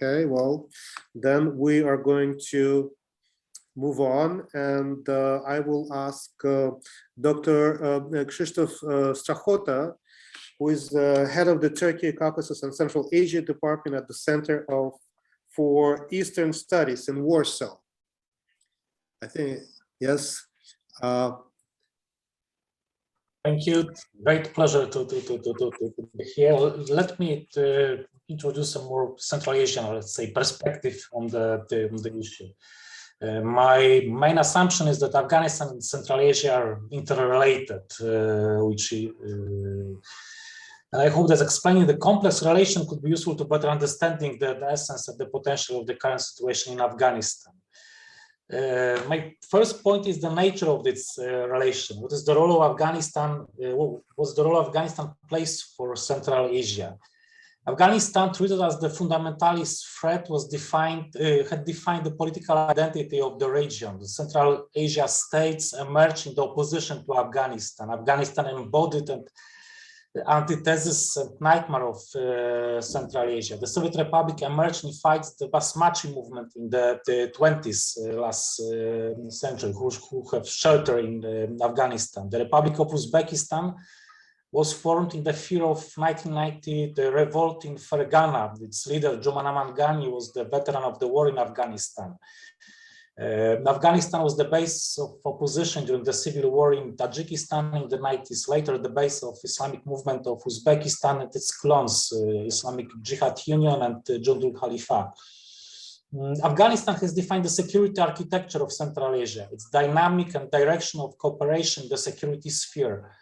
Okay, well, then we are going to move on, and I will ask Dr. Krzysztof Strachota, who is the head of the Turkey, Caucasus, and Central Asia Department at the Center for Eastern Studies in Warsaw. I think, yes. Thank you. Great pleasure to be here. Let me introduce a more Central Asian, let's say, perspective on the issue. My main assumption is that Afghanistan and Central Asia are interrelated, and I hope that explaining the complex relation could be useful to better understanding the essence of the potential of the current situation in Afghanistan. My first point is the nature of this relation. What is the role of Afghanistan? What's the role of Afghanistan plays for Central Asia? Afghanistan, treated as the fundamentalist threat, had defined the political identity of the region. The Central Asia states emerged in the opposition to Afghanistan. Afghanistan embodied the antithesis and nightmare of Central Asia. The Soviet Republic emerged and fights the Basmachi movement in the 20s last century, who have shelter in Afghanistan. The Republic of Uzbekistan was formed in the fear of 1990, the revolt in Fergana. Its leader, Juman Ghani, was the veteran of the war in Afghanistan. Afghanistan was the base of opposition during the civil war in Tajikistan in the 90s, later the base of Islamic movement of Uzbekistan and its clones, Islamic Jihad Union and Jundul Khalifa. Afghanistan has defined the security architecture of Central Asia, its dynamic and direction of cooperation in the security sphere.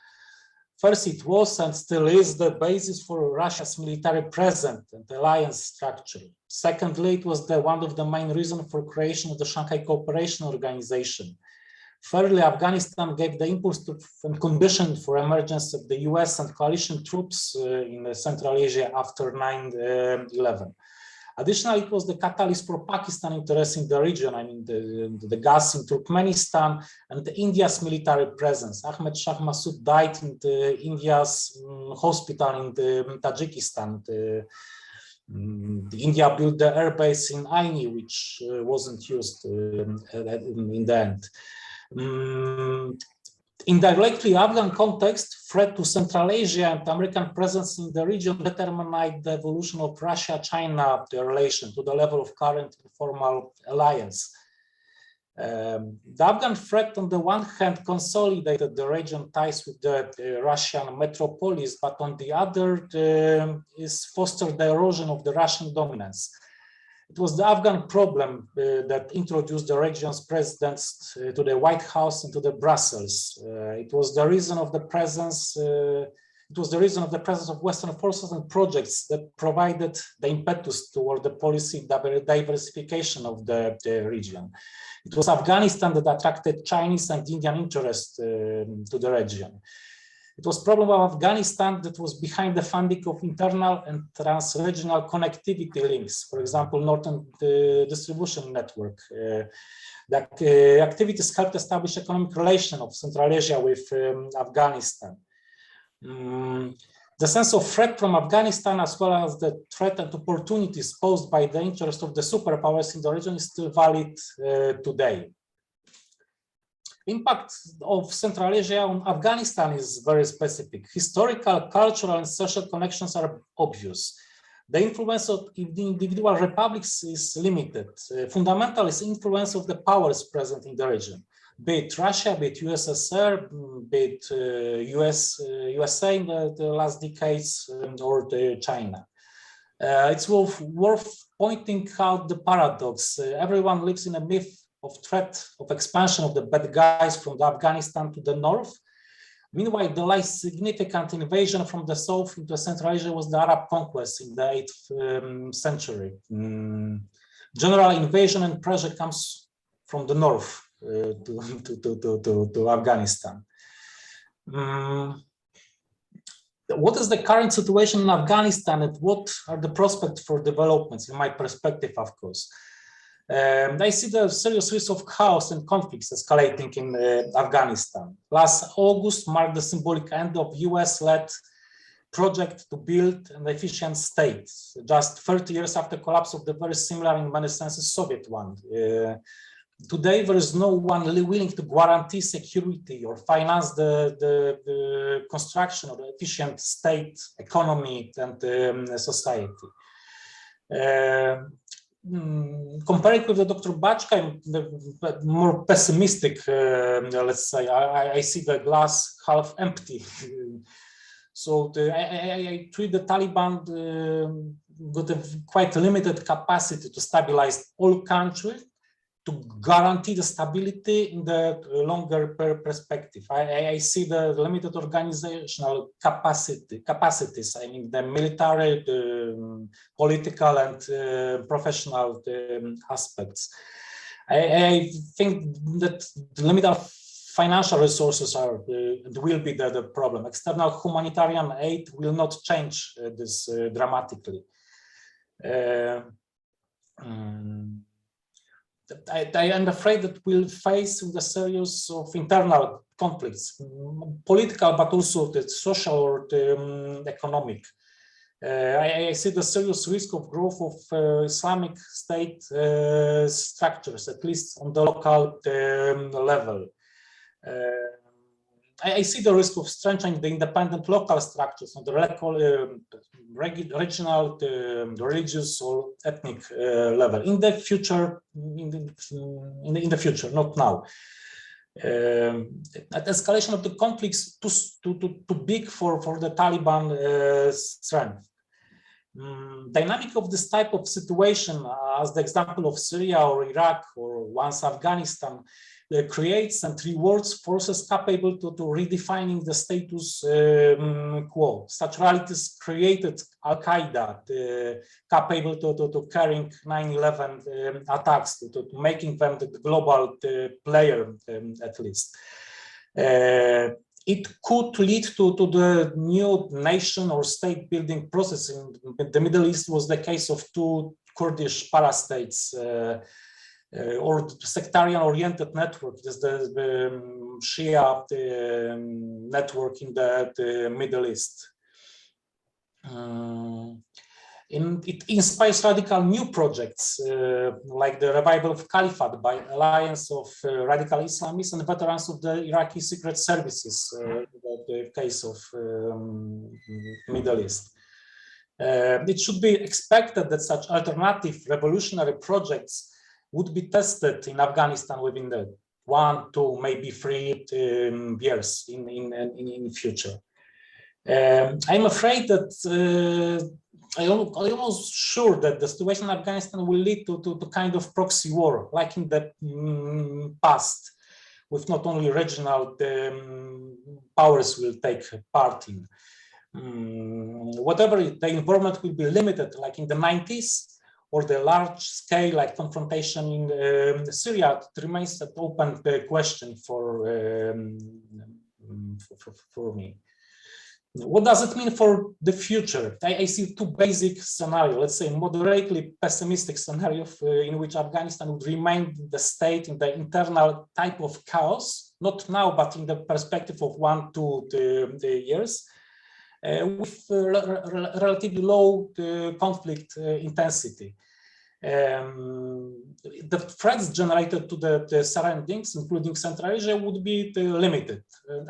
First, it was and still is the basis for Russia's military presence and alliance structure. Secondly, it was one of the main reasons for creation of the Shanghai Cooperation Organization. Thirdly, Afghanistan gave the impulse to and condition for emergence of the US and coalition troops in Central Asia after 9/11. Additionally, it was the catalyst for Pakistan interest in the region. I mean, the gas in Turkmenistan and India's military presence. Ahmed Shah Massoud died in India's hospital in Tajikistan. India built the airbase in Aini, which wasn't used in the end. Indirectly, Afghan context, threat to Central Asia and American presence in the region determined the evolution of Russia-China relation to the level of current informal alliance. The Afghan threat, on the one hand, consolidated the region ties with the Russian metropolis, but on the other, is fostered the erosion of the Russian dominance. It was the Afghan problem that introduced the region's presidents to the White House and to the Brussels. It was the reason of the presence. It was the reason of the presence of Western forces and projects that provided the impetus toward the policy diversification of the region. It was Afghanistan that attracted Chinese and Indian interest to the region. It was problem of Afghanistan that was behind the funding of internal and trans-regional connectivity links, for example, Northern Distribution Network. The activities helped establish economic relation of Central Asia with Afghanistan. The sense of threat from Afghanistan, as well as the threat and opportunities posed by the interest of the superpowers in the region, is still valid today. Impact of Central Asia on Afghanistan is very specific. Historical, cultural, and social connections are obvious. The influence of the individual republics is limited. Fundamental is influence of the powers present in the region, be it Russia, be it USSR, be it USA in the last decades, or China. It's worth pointing out the paradox. Everyone lives in a myth of threat of expansion of the bad guys from the Afghanistan to the north. Meanwhile, the last significant invasion from the south into Central Asia was the Arab conquest in the 8th century. General invasion and pressure comes from the north to Afghanistan. What is the current situation in Afghanistan and what are the prospects for developments, in my perspective, of course? I see the serious risk of chaos and conflicts escalating in Afghanistan. Last August marked the symbolic end of US-led project to build an efficient state, just 30 years after the collapse of the very similar in many senses Soviet one. Today, there is no one willing to guarantee security or finance the construction of the efficient state, economy, and society. Comparing with the Dr. Bachka, I'm more pessimistic, let's say. I see the glass half empty. So I treat the Taliban with a quite limited capacity to stabilize all countries, to guarantee the stability in the longer perspective. I see the limited organizational capacities, I mean the military, the political and professional aspects. I think that the limited financial resources are will be the problem. External humanitarian aid will not change this dramatically. I am afraid that we'll face a series of internal conflicts, political, but also the social or the economic. I see the serious risk of growth of Islamic State structures, at least on the local level. I see the risk of strengthening the independent local structures on the regional, religious, or ethnic level in the future. In the future, not now. That escalation of the conflicts too big for the Taliban strength. Dynamic of this type of situation, as the example of Syria or Iraq or once Afghanistan, creates and rewards forces capable to redefining the status quo. Such realities created Al-Qaeda, capable to carrying 9/11 attacks, to making them the global player, at least. It could lead to the new nation or state building process. In the Middle East was the case of two Kurdish parastates, or sectarian-oriented network. There's the Shia network in the Middle East. It inspires radical new projects, like the revival of Caliphate by alliance of radical Islamists and veterans of the Iraqi secret services, in the case of Middle East. It should be expected that such alternative revolutionary projects would be tested in Afghanistan within the 1, 2, maybe 3 years in future. I'm afraid that I'm almost sure that the situation in Afghanistan will lead to kind of proxy war, like in the past, with not only regional powers will take part in. Whatever the involvement will be limited, like in the 90s, or the large scale like confrontation in Syria, it remains an open question for me. What does it mean for the future? I see two basic scenarios. Let's say moderately pessimistic scenario in which Afghanistan would remain the state in the internal type of chaos, not now, but in the perspective of 1 to 2 years, with relatively low conflict intensity. The threats generated to the surroundings, including Central Asia, would be limited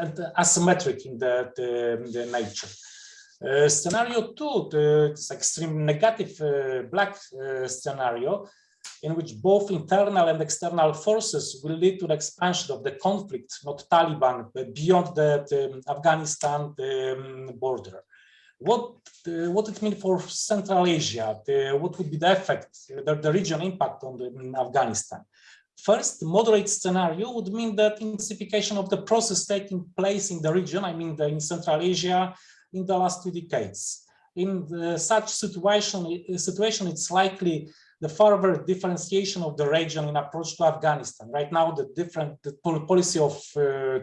and asymmetric in the nature. Scenario 2, this extreme negative black scenario, in which both internal and external forces will lead to the expansion of the conflict, not Taliban, but beyond the Afghanistan border. What it means for Central Asia? What would be the effect, the regional impact on Afghanistan? First, moderate scenario would mean that intensification of the process taking place in the region, I mean in Central Asia, in the last 2 decades. In such situation, it's likely the further differentiation of the region in approach to Afghanistan. Right now, the policy of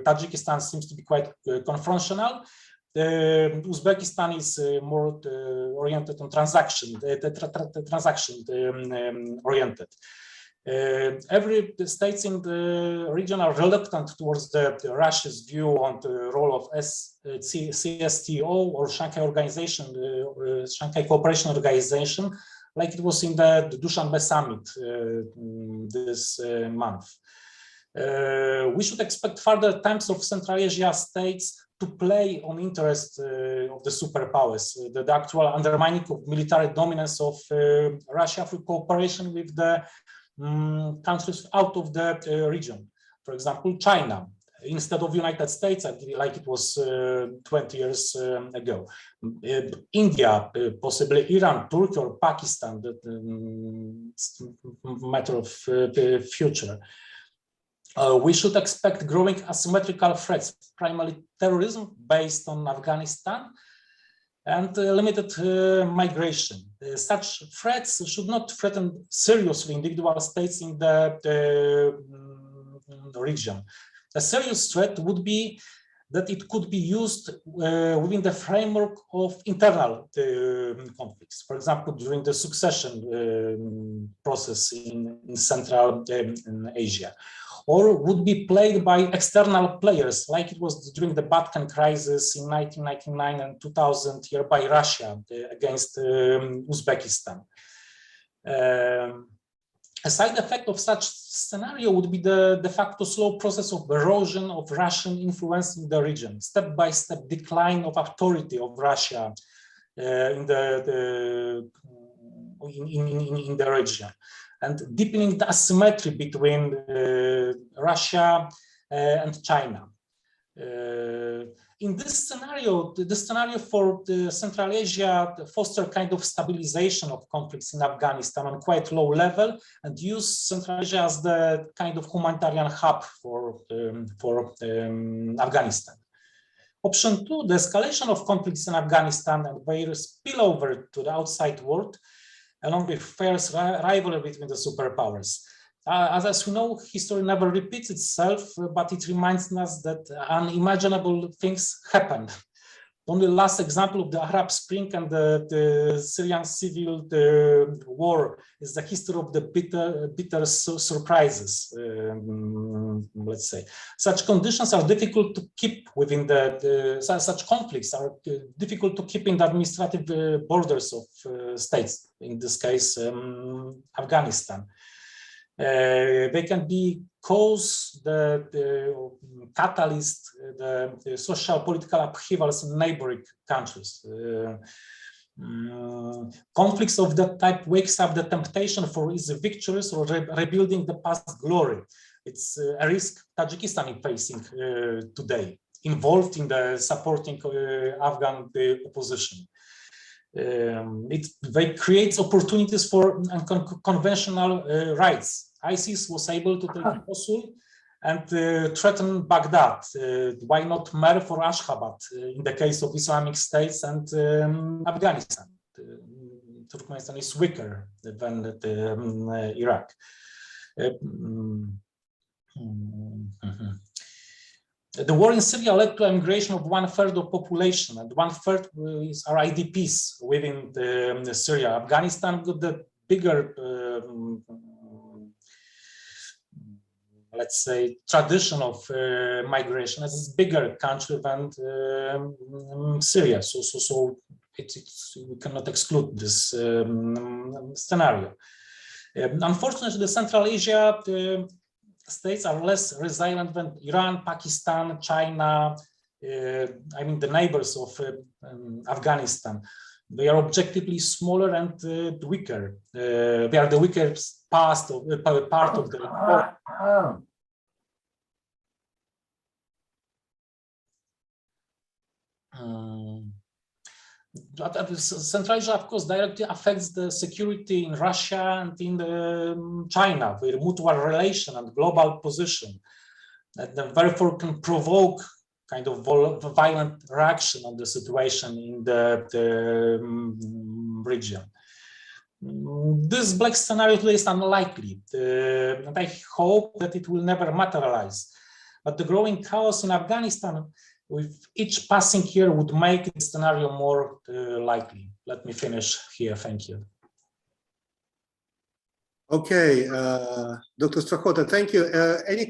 Tajikistan seems to be quite confrontational. Uzbekistan is more oriented on transaction oriented. Every states in the region are reluctant towards the Russia's view on the role of CSTO or Shanghai Organization, Shanghai Cooperation Organization, like it was in the Dushanbe summit this month. We should expect further attempts of Central Asia states to play on interest of the superpowers, the actual undermining of military dominance of Russia through cooperation with the countries out of the region. For example, China, instead of United States, like it was 20 years ago. India, possibly Iran, Turkey, or Pakistan, that matter of future. We should expect growing asymmetrical threats, primarily terrorism based on Afghanistan, and limited migration. Such threats should not threaten seriously individual states in the region. A serious threat would be that it could be used within the framework of internal conflicts. For example, during the succession process in Central Asia, or would be played by external players, like it was during the Balkan crisis in 1999 and 2000 here by Russia against Uzbekistan. A side effect of such scenario would be the de facto slow process of erosion of Russian influence in the region, step-by-step decline of authority of Russia in the region, and deepening the asymmetry between Russia and China. In this scenario, the scenario for Central Asia foster kind of stabilization of conflicts in Afghanistan on quite low level, and use Central Asia as the kind of humanitarian hub for Afghanistan. Option 2, the escalation of conflicts in Afghanistan and their spillover to the outside world, along with fierce rivalry between the superpowers. As we know, history never repeats itself, but it reminds us that unimaginable things happened. Only last example of the Arab Spring and the Syrian civil war is the history of the bitter surprises, let's say. Such conditions are difficult to keep within such conflicts are difficult to keep in the administrative borders of states, in this case, Afghanistan. They can be cause the catalyst, the social political upheavals in neighboring countries. Conflicts of that type wakes up the temptation for easy victories or rebuilding the past glory. It's a risk Tajikistan is facing today, involved in the supporting Afghan opposition. It creates opportunities for unconventional rights. ISIS was able to take Mosul and threaten Baghdad. Why not Merv or Ashgabat in the case of Islamic states and Afghanistan? Turkmenistan is weaker than Iraq. The war in Syria led to a migration of 1/3 of population, and 1/3 are IDPs within Syria. Afghanistan got the bigger, let's say, tradition of migration, as it's bigger country than Syria. So we cannot exclude this scenario. Unfortunately, the Central Asia states are less resilient than Iran, Pakistan, China, I mean the neighbors of Afghanistan. They are objectively smaller and weaker. They are the weakest part of the Central Asia, of course, directly affects the security in Russia and in China, their mutual relation and global position, and therefore can provoke kind of violent reaction on the situation in the region. This black scenario today is unlikely, and I hope that it will never materialize. But the growing chaos in Afghanistan with each passing year would make the scenario more likely. Let me finish here. Thank you. Okay, Dr. Strachota, thank you. Any